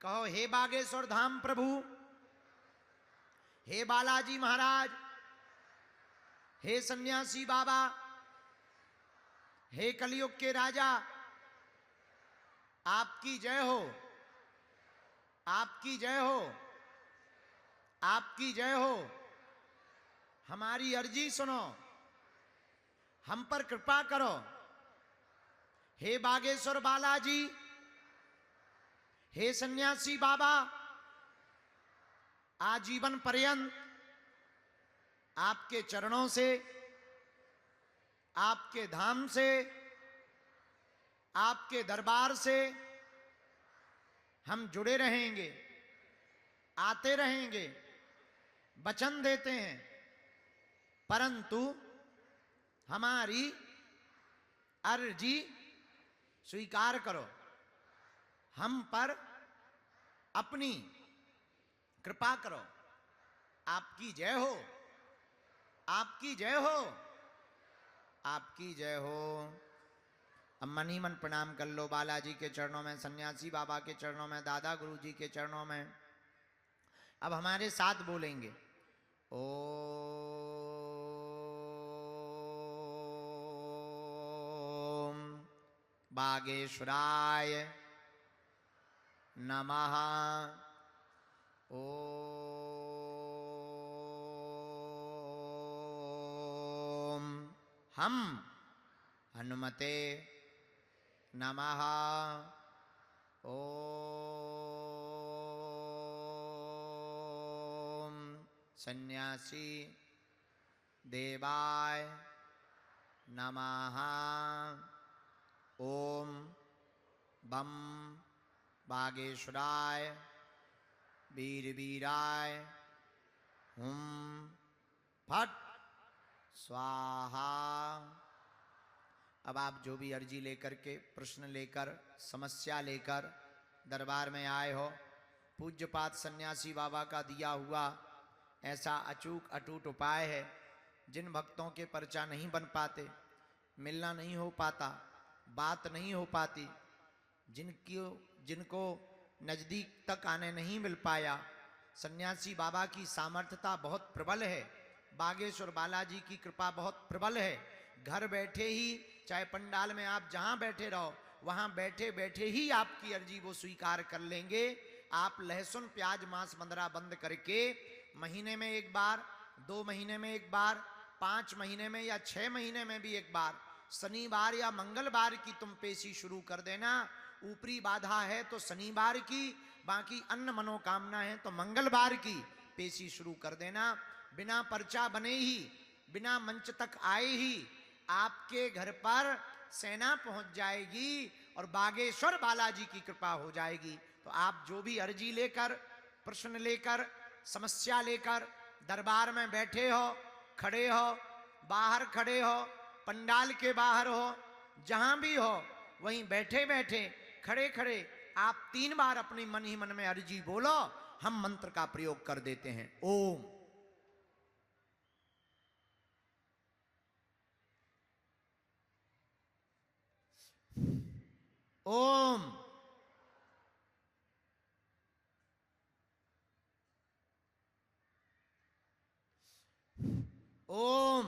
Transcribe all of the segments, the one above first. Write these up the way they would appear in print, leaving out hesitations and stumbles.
कहो हे बागेश्वर धाम प्रभु, हे बालाजी महाराज, हे सन्यासी बाबा, हे कलयुग के राजा, आपकी जय हो, आपकी जय हो, आपकी जय हो। हमारी अर्जी सुनो, हम पर कृपा करो। हे बागेश्वर बालाजी, हे सन्यासी बाबा, आजीवन पर्यंत आपके चरणों से, आपके धाम से, आपके दरबार से हम जुड़े रहेंगे, आते रहेंगे, वचन देते हैं। परंतु हमारी अर्जी स्वीकार करो, हम पर अपनी कृपा करो। आपकी जय हो, आपकी जय हो, आपकी जय हो। अब मन ही मन प्रणाम कर लो बालाजी के चरणों में, सन्यासी बाबा के चरणों में, दादा गुरु जी के चरणों में। अब हमारे साथ बोलेंगे ओम बागेश्वराय नमः। ओम हम हनुमते नमः। ओम सन्यासी देवाय नमः। ओम बम बागेश्वराय वीर वीराय हुम फट स्वाहा। अब आप जो भी अर्जी लेकर के, प्रश्न लेकर, समस्या लेकर दरबार में आए हो, पूज्यपाद सन्यासी बाबा का दिया हुआ ऐसा अचूक अटूट उपाय है। जिन भक्तों के पर्चा नहीं बन पाते, मिलना नहीं हो पाता, बात नहीं हो पाती, जिनको नज़दीक तक आने नहीं मिल पाया, सन्यासी बाबा की सामर्थ्यता बहुत प्रबल है, बागेश्वर बालाजी की कृपा बहुत प्रबल है। घर बैठे ही, चाहे पंडाल में आप जहां बैठे रहो, वहां बैठे बैठे ही आपकी अर्जी वो स्वीकार कर लेंगे। आप लहसुन प्याज मांस मंदरा बंद करके महीने में एक बार, 2 महीने में एक बार, 5 महीने में या 6 महीने में भी एक बार, शनिवार या मंगलवार की तुम पेशी शुरू कर देना। ऊपरी बाधा है तो शनिवार की, बाकी अन्य मनोकामना है तो मंगलवार की पेशी शुरू कर देना। बिना पर्चा बने ही, बिना मंच तक आए ही आपके घर पर सेना पहुंच जाएगी और बागेश्वर बालाजी की कृपा हो जाएगी। तो आप जो भी अर्जी लेकर, प्रश्न लेकर, समस्या लेकर दरबार में बैठे हो, खड़े हो, बाहर खड़े हो, पंडाल के बाहर हो, जहां भी हो, वहीं बैठे बैठे, खड़े खड़े आप 3 बार अपनी मन ही मन में अर्जी बोलो। हम मंत्र का प्रयोग कर देते हैं। ओम ओम ओम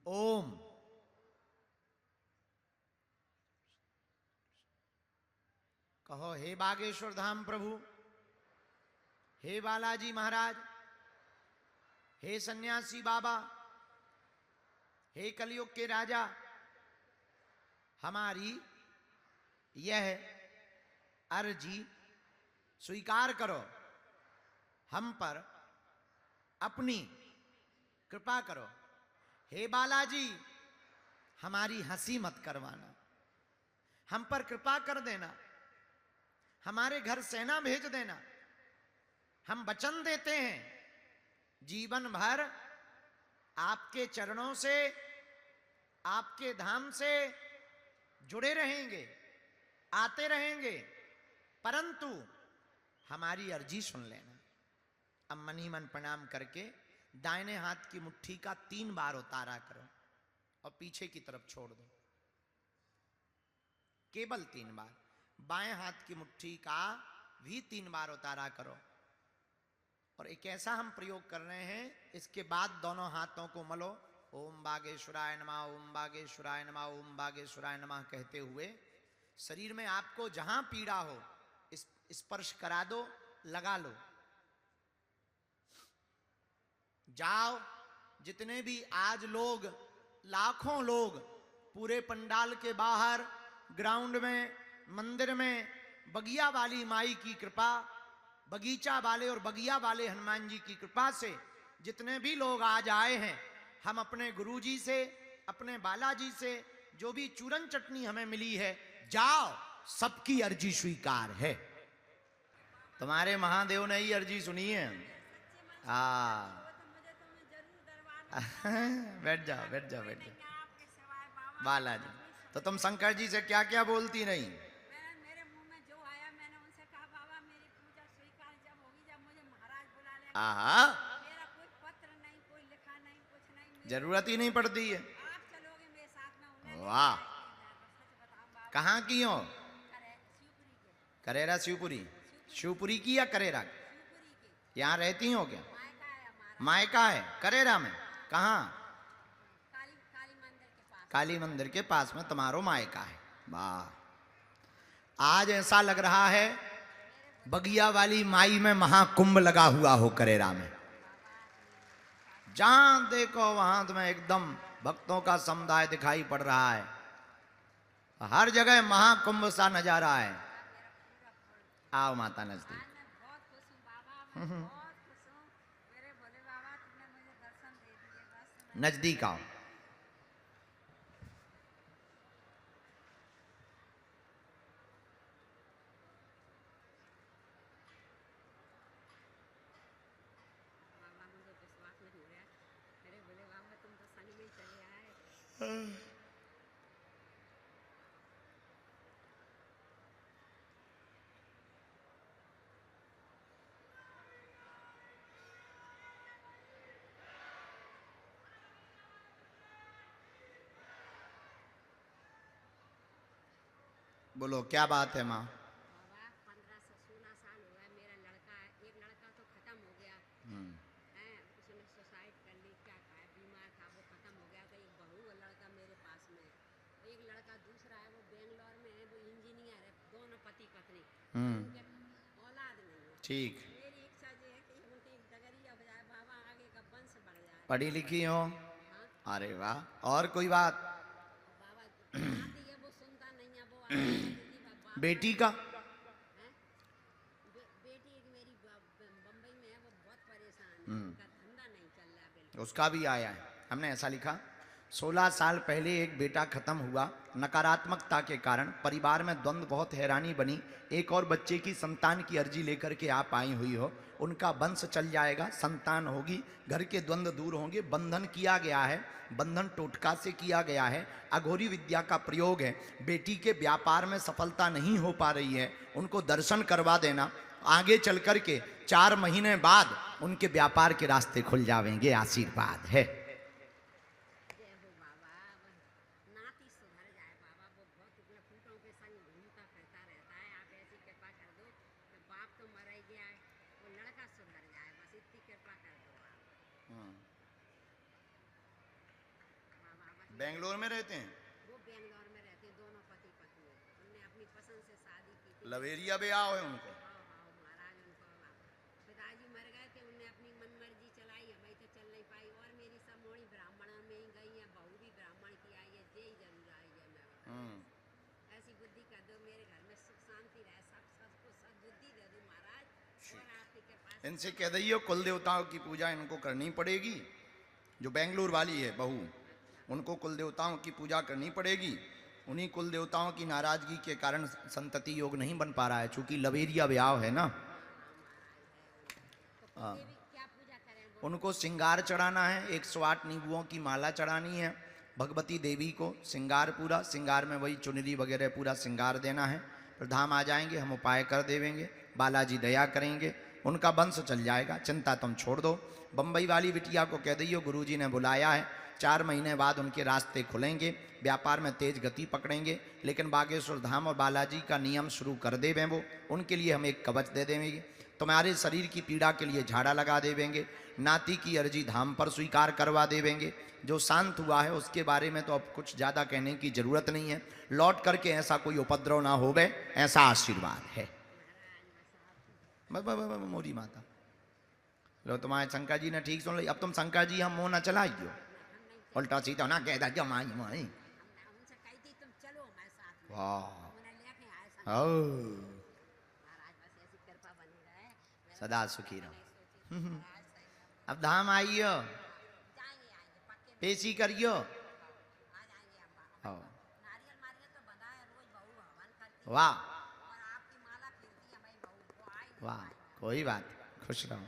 ओम। कहो हे बागेश्वर धाम प्रभु, हे बालाजी महाराज, हे सन्यासी बाबा, हे कलयुग के राजा, हमारी यह अर्जी स्वीकार करो, हम पर अपनी कृपा करो। हे बालाजी, हमारी हंसी मत करवाना, हम पर कृपा कर देना, हमारे घर सेना भेज देना। हम वचन देते हैं जीवन भर आपके चरणों से, आपके धाम से जुड़े रहेंगे, आते रहेंगे। परंतु हमारी अर्जी सुन लेना। अब मन ही मन प्रणाम करके दाहिने हाथ की मुट्ठी का 3 बार उतारा करो और पीछे की तरफ छोड़ दो, केवल 3 बार। बाएं हाथ की मुट्ठी का भी 3 बार उतारा करो। और एक ऐसा हम प्रयोग कर रहे हैं, इसके बाद दोनों हाथों को मलो, ओम बागेश्वराय नमः, ओम बागेश्वराय नमः, ओम बागेश्वराय नमः कहते हुए शरीर में आपको जहां पीड़ा हो स्पर्श करा दो, लगा लो। जाओ, जितने भी आज लोग, लाखों लोग पूरे पंडाल के बाहर, ग्राउंड में, मंदिर में, बगिया वाली माई की कृपा, बगीचा वाले और बगिया वाले हनुमान जी की कृपा से जितने भी लोग आज आए हैं, हम अपने गुरुजी से, अपने बालाजी से जो भी चूरन चटनी हमें मिली है, जाओ, सबकी अर्जी स्वीकार है। तुम्हारे महादेव ने ही अर्जी सुनी है। बैठ जाओ, बैठ जाओ, बैठ जाओ। बालाजी, तो तुम शंकर जी से क्या क्या बोलती नहीं? मेरे मुंह में जो आया मैंने उनसे कहा, बाबा मेरी पूजा स्वीकार जब होगी, जब मुझे महाराज बुला लेंगे। मेरा कोई पत्र नहीं, कोई लिखा नहीं, कुछ नहीं, जरूरत ही नहीं पड़ती है। आप चलोगे मेरे साथ में। वाह, कहाँ की हो? करेरा शिवपुरी। शिवपुरी की या करेरा? यहाँ रहती हो क्या? मायका है करेरा में। कहाँ? काली मंदिर के पास में तुम्हारो मायका है। वाह, आज ऐसा लग रहा है बगिया वाली माई में महाकुंभ लगा हुआ हो करेरा में। जहां देखो वहां तुम्हें एकदम भक्तों का समुदाय दिखाई पड़ रहा है। हर जगह महाकुंभ सा नजारा है। आओ माता नजदीक। नजदीक आओ। बोलो क्या बात है माँ? 15-16 साल हो गए, मेरा लड़का, एक लड़का तो खत्म हो गया है, उसने सुसाइड कर ली, क्या कहा, बीमार था, वो खत्म हो गया। तो एक बहू है लड़का मेरे पास में, एक लड़का दूसरा है, वो बेंगलोर में है, वो इंजीनियर है, दोनों पति पत्नी, उनके औलाद नहीं है। ठीक। मेरी इच्छा ये है कि उनकी डगरिया हो जाए, बाबा आगे का वंश बढ़ जाए। पढ़ी लिखी हो? अरे वाह, और कोई बात? बेटी का? बेटी एक मेरी बम्बई में है, वो बहुत परेशान है, उनका धंधा नहीं चल रहा बिल्कुल। उसका भी आया है, हमने ऐसा लिखा 16 साल पहले एक बेटा खत्म हुआ, नकारात्मकता के कारण परिवार में द्वंद्व, बहुत हैरानी बनी। एक और बच्चे की संतान की अर्जी लेकर के आप आई हुई हो, उनका वंश चल जाएगा, संतान होगी, घर के द्वंद्व दूर होंगे। बंधन किया गया है, बंधन टोटका से किया गया है, अघोरी विद्या का प्रयोग है। बेटी के व्यापार में सफलता नहीं हो पा रही है, उनको दर्शन करवा देना, आगे चल कर के 4 महीने बाद उनके व्यापार के रास्ते खुल जाएंगे, आशीर्वाद है। बेंगलोर में रहते हैं? वो बेंगलोर में रहते हैं, दोनों पति पत्नी। उन्होंने अपनी पसंद से शादी की थी। लवेरिया ब्याह है उनको? महाराज, उनको पिताजी मर गए थे, उनने अपनी मनमर्जी चलाई है, मैं तो चल नहीं पाई। और मेरी सब मोड़ी ब्राह्मणों में ही गई है, बहू भी ब्राह्मण की आई है, जे ही जरूर आई है। मैं ऐसी बुद्धि कर दो, मेरे घर में सुख शांति रहे, सबको सद्बुद्धि दे दो महाराज। और आपके पास इनसे कह दइए कुल देवताओं की पूजा इनको करनी पड़ेगी। जो बेंगलुरु वाली है बहू, उनको कुल देवताओं की पूजा करनी पड़ेगी। उन्हीं कुल देवताओं की नाराजगी के कारण संतति योग नहीं बन पा रहा है, चूंकि लवेरिया ब्याह है ना। उनको श्रृंगार चढ़ाना है, 108 नींबुओं की माला चढ़ानी है भगवती देवी को। श्रृंगार पूरा, श्रृंगार में वही चुनरी वगैरह पूरा श्रृंगार देना है। फिर धाम आ जाएंगे, हम उपाय कर देवेंगे, बालाजी दया करेंगे, उनका वंश चल जाएगा, चिंता तुम छोड़ दो। बम्बई वाली बिटिया को कह दियो गुरुजी ने बुलाया है, 4 महीने बाद उनके रास्ते खुलेंगे, व्यापार में तेज गति पकड़ेंगे। लेकिन बागेश्वर धाम और बालाजी का नियम शुरू कर देवें वो, उनके लिए हम एक कवच दे देंगे। तुम्हारे शरीर की पीड़ा के लिए झाड़ा लगा देवेंगे। नाती की अर्जी धाम पर स्वीकार करवा देवेंगे। जो शांत हुआ है उसके बारे में तो अब कुछ ज़्यादा कहने की जरूरत नहीं है। लौट करके ऐसा कोई उपद्रव ना होवे, ऐसा आशीर्वाद है। मोरी माता लो, तुम्हारे शंकर जी ने ठीक सुन ली। अब तुम शंकर जी हम मुंह ना चलाइयो, उल्टा सीधा ना कह दो माई माई। उनसे कही थी तुम चलो हमारे साथ में, वाह, उन्हें लेके आए महाराज, बस ऐसी कृपा बनी रहे, सदा सुखी रहो। अब धाम आइयो, जाएंगे आएंगे पक्के, पेशी करियो। आ जाएंगे अब्बा। नारियल मारियल तो बंधा है, रोज बहू हवन करती है वाह और आपकी माला फिरती है भाई बहू, वो आई वाह, कोई बात, खुश रहो।